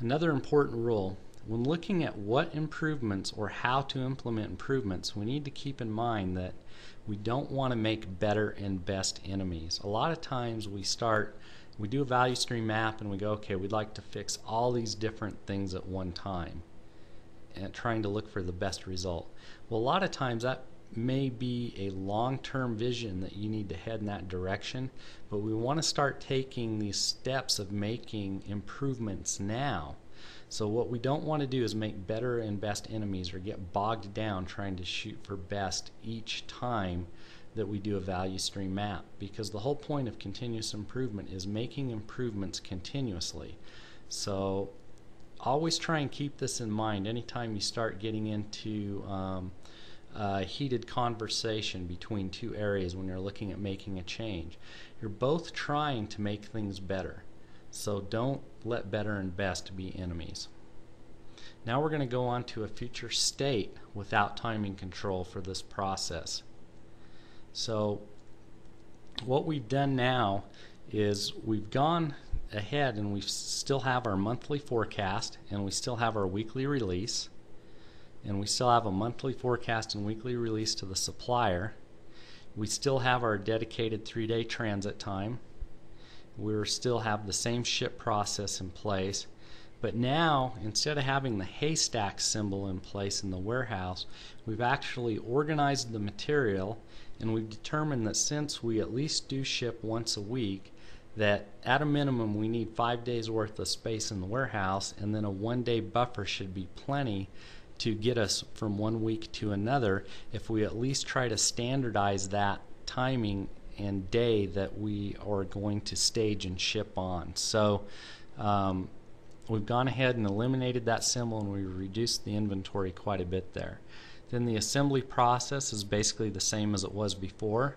Another important rule, when looking at what improvements or how to implement improvements, we need to keep in mind that we don't want to make better and best enemies. A lot of times we do a value stream map and we go, okay, we'd like to fix all these different things at one time and trying to look for the best result. Well, a lot of times that may be a long-term vision that you need to head in that direction, but we want to start taking these steps of making improvements now. So what we don't want to do is make better and best enemies or get bogged down trying to shoot for best each time that we do a value stream map, because the whole point of continuous improvement is making improvements continuously. So always try and keep this in mind anytime you start getting into heated conversation between two areas when you're looking at making a change. You're both trying to make things better, so don't let better and best be enemies. Now we're going to go on to a future state without timing control for this process. So what we've done now is we've gone ahead and we still have our monthly forecast and we still have our weekly release, and we still have a monthly forecast and weekly release to the supplier. We still have our dedicated 3-day transit time. We still have the same ship process in place, but now instead of having the haystack symbol in place in the warehouse, we've actually organized the material, and we've determined that since we at least do ship once a week, that at a minimum we need 5 days worth of space in the warehouse, and then a 1-day buffer should be plenty to get us from one week to another if we at least try to standardize that timing and day that we are going to stage and ship on. So we've gone ahead and eliminated that symbol, and we reduced the inventory quite a bit there. Then the assembly process is basically the same as it was before.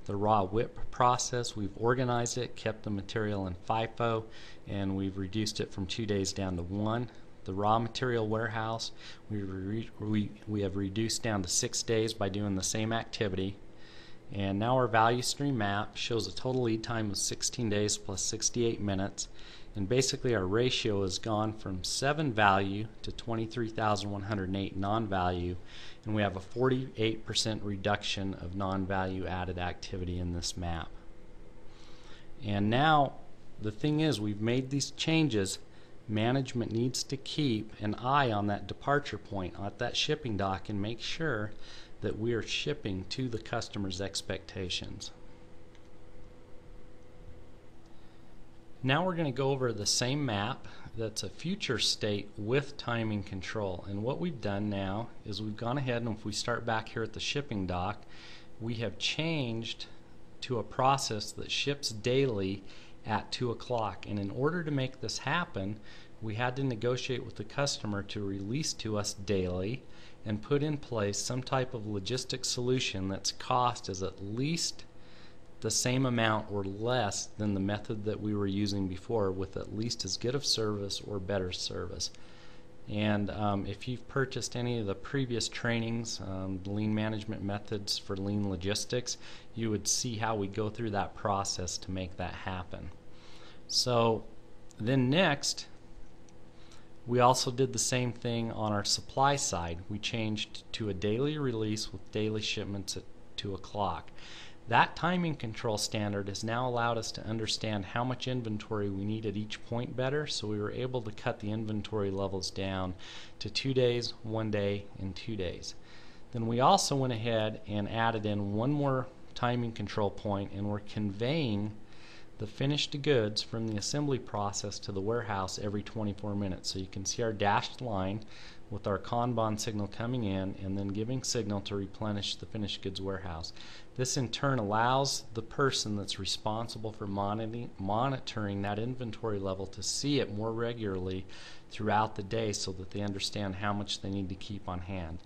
The raw whip process, we've organized it, kept the material in FIFO, and we've reduced it from 2 days down to 1. The raw material warehouse, we have reduced down to 6 days by doing the same activity. And now our value stream map shows a total lead time of 16 days plus 68 minutes. And basically our ratio has gone from 7 value to 23,108 non-value, and we have a 48% reduction of non-value added activity in this map. And now the thing is, we've made these changes. Management needs to keep an eye on that departure point at that shipping dock and make sure that we are shipping to the customer's expectations. Now we're going to go over the same map that's a future state with timing control. And what we've done now is we've gone ahead, and if we start back here at the shipping dock, we have changed to a process that ships daily at 2 o'clock. And in order to make this happen, we had to negotiate with the customer to release to us daily and put in place some type of logistics solution that's cost is at least the same amount or less than the method that we were using before, with at least as good of service or better service. And if you've purchased any of the previous trainings, lean management methods for lean logistics, you would see how we go through that process to make that happen. So then next, we also did the same thing on our supply side. We changed to a daily release with daily shipments at 2 o'clock. That timing control standard has now allowed us to understand how much inventory we need at each point better, so we were able to cut the inventory levels down to 2 days, 1 day, and 2 days. Then we also went ahead and added in one more timing control point, and we're conveying the finished goods from the assembly process to the warehouse every 24 minutes. So you can see our dashed line with our Kanban signal coming in and then giving signal to replenish the finished goods warehouse. This in turn allows the person that's responsible for monitoring that inventory level to see it more regularly throughout the day, so that they understand how much they need to keep on hand.